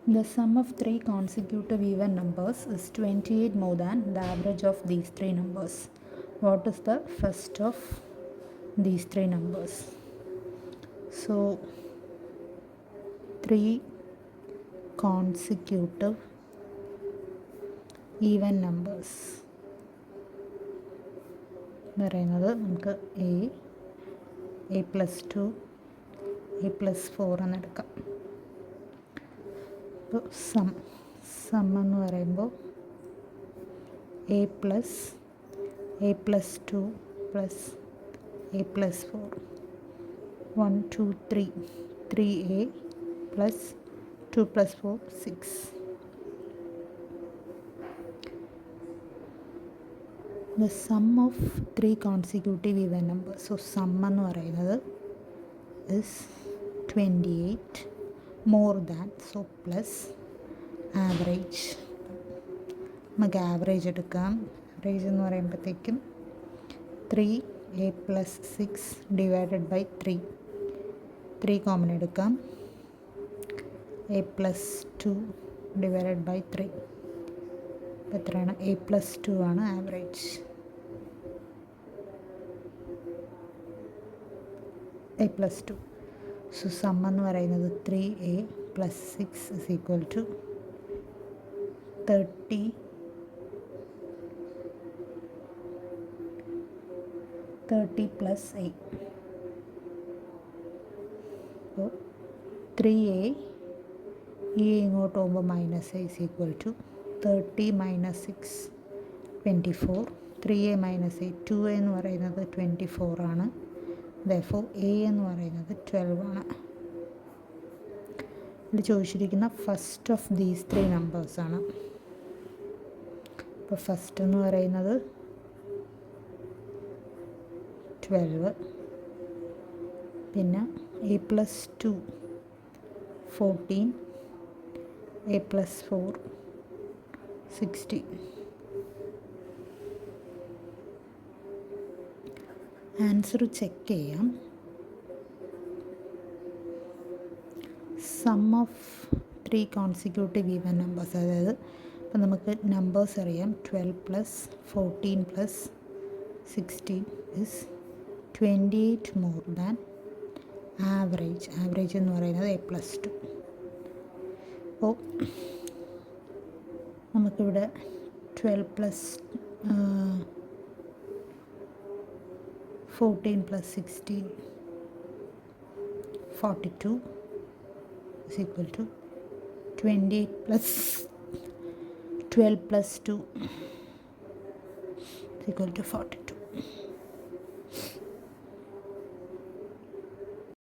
The sum of three consecutive even numbers is 28 more than the average of these three numbers. What is the first of these three numbers? So, three consecutive even numbers പറയുന്നത് നമുക്ക് A plus two +4 എന്നെടുക്കാം. അപ്പോൾ some എന്ന് പറയുമ്പോൾ a+2 + a+4 1 2 3 3a + 2 + 4 6. The sum of three consecutive even numbers. So sum എന്ന് പറയുന്നത് is 28 more than, so plus average. നമുക്ക് average എടുക്കാം. ആവറേജ് എന്ന് പറയുമ്പോഴത്തേക്കും 3a + 6 ഡിവൈഡഡ് ബൈ 3 കോമൺ എടുക്കാം. a + 2 divided by 3. എത്രയാണ്? a + 2 ആണ് ആവറേജ്. a + 2. സോ സം എന്ന് പറയുന്നത് 3a + 6 = 30 + 8. അപ്പോൾ 3a ഇങ്ങോട്ട് പോകുമ്പോൾ -a = 30 - 6 24. 3a - a 2a എന്ന് പറയുന്നത് 24 ആണ്. therefore a എന്ന് പറയുന്നത് 12 ആണ്. ഇത് ചോദിച്ചിരിക്കുന്ന ഫസ്റ്റ് ഓഫ് ദീസ് ത്രീ നമ്പേഴ്സാണ്. അപ്പോൾ ഫസ്റ്റ് എന്ന് പറയുന്നത് 12, പിന്നെ a + 2 14, a + 4 16. ആൻസർ ചെക്ക് ചെയ്യാം. Sum of three consecutive even numbers, അതായത് ഇപ്പം നമുക്ക് നമ്പേഴ്സ് അറിയാം. 12 + 14 + 16 is 28 more than average. Average എന്ന് പറയുന്നത് a + 2. അപ്പോൾ നമുക്കിവിടെ 12 + 14 + 16 42 = 28 + 12 + 2 = 42.